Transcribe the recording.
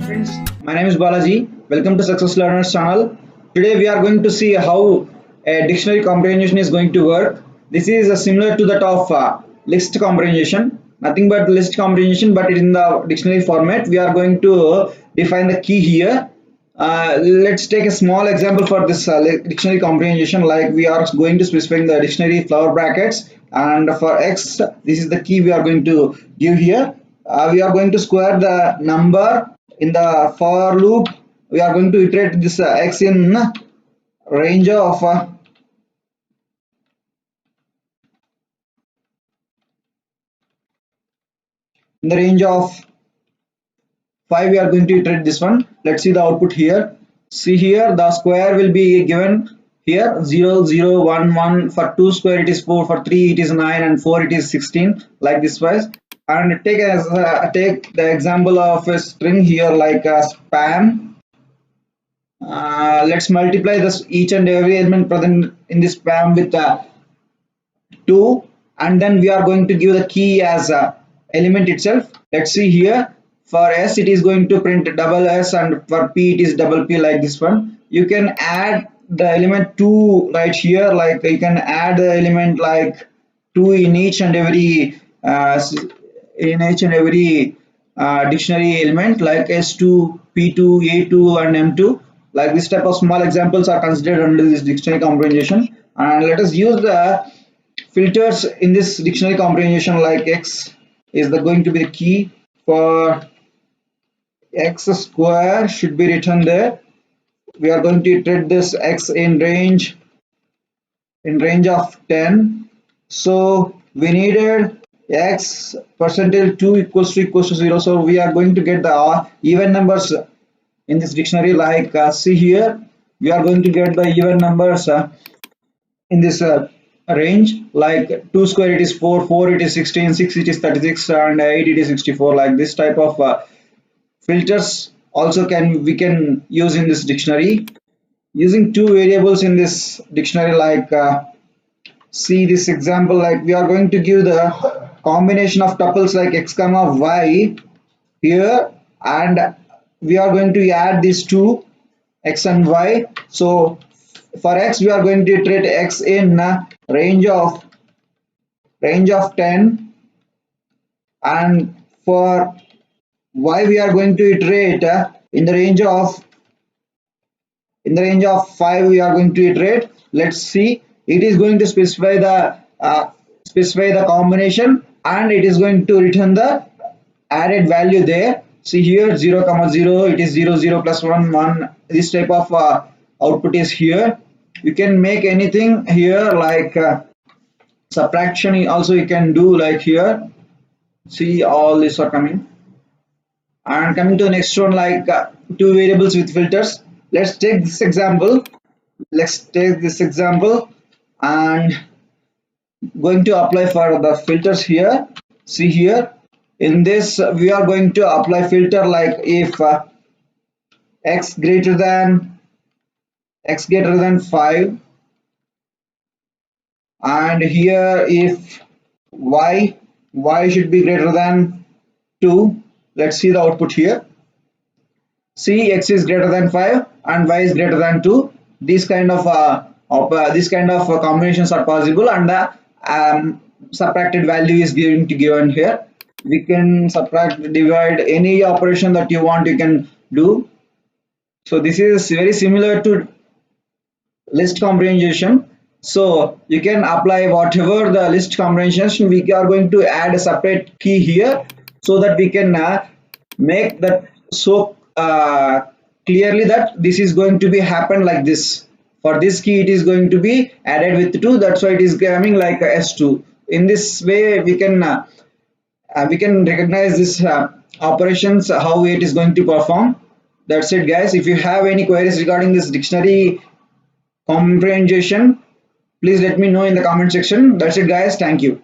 Friends, my name is Balaji. Welcome to Success Learners channel. Today we are going to see how a dictionary comprehension is going to work. This is similar to that of list comprehension. Nothing but list comprehension, but in the dictionary format. We are going to define the key here. Let's take a small example for this dictionary comprehension. Like we are going to specify the dictionary flower brackets, and for x, this is the key we are going to give here. We are going to square the number in the for loop. We are going to iterate this x in range of in the range of 5. We are going to iterate this one. Let's see the output here. See here, the square will be given here 0 0 1 1. For 2 square it is 4, for 3 it is 9, and 4 it is 16, like this wise. And take the example of a string here, like a span. Let's multiply this each and every element present in this span with 2, and then we are going to give the key as a element itself. Let's see here, for s it is going to print double s, and for p it is double p, like this one. You can add the element 2 right here, like you can add the element like 2 in each and every dictionary element, like s2, p2, a2, and m2. Like this type of small examples are considered under this dictionary comprehension. And let us use the filters in this dictionary comprehension. Like x is going to be the key. For x square should be written there. We are going to iterate this x in range of 10. So we needed x percentile 2 equals to 0. So we are going to get the even numbers in this dictionary. Like see here, we are going to get the even numbers in this range. Like 2 square it is 4, 4 it is 16, 6 it is 36, and 8 it is 64. Like this type of filters also we can use in this dictionary using two variables in this dictionary. Like see this example, like we are going to give the combination of tuples like x comma y here, and we are going to add these two, x and y. So for x we are going to iterate x in range of 10, and for y we are going to iterate in the range of 5. We are going to iterate. Let's see, it is going to specify the combination, and it is going to return the added value there. See here, 0 comma 0, it is 0 0 plus 1 1. This type of output is here. You can make anything here, like subtraction also you can do, like here. See, all these are coming. And coming to the next one, like two variables with filters. Let's take this example. And going to apply for the filters here. See here, in this we are going to apply filter like if x greater than 5, and here if y should be greater than 2. Let's see the output here. See, x is greater than 5 and y is greater than 2. These kind of combinations are possible, and the subtracted value is given here. We can subtract, divide, any operation that you want you can do. So this is very similar to list comprehension. So you can apply whatever the list comprehension. We are going to add a separate key here, so that we can make that so clearly that this is going to be happen like this. For this key it is going to be added with 2, that's why it is coming like s2. In this way we can recognize this operations, how it is going to perform. That's it, guys. If you have any queries regarding this dictionary comprehension, please let me know in the comment section. That's it, guys. Thank you.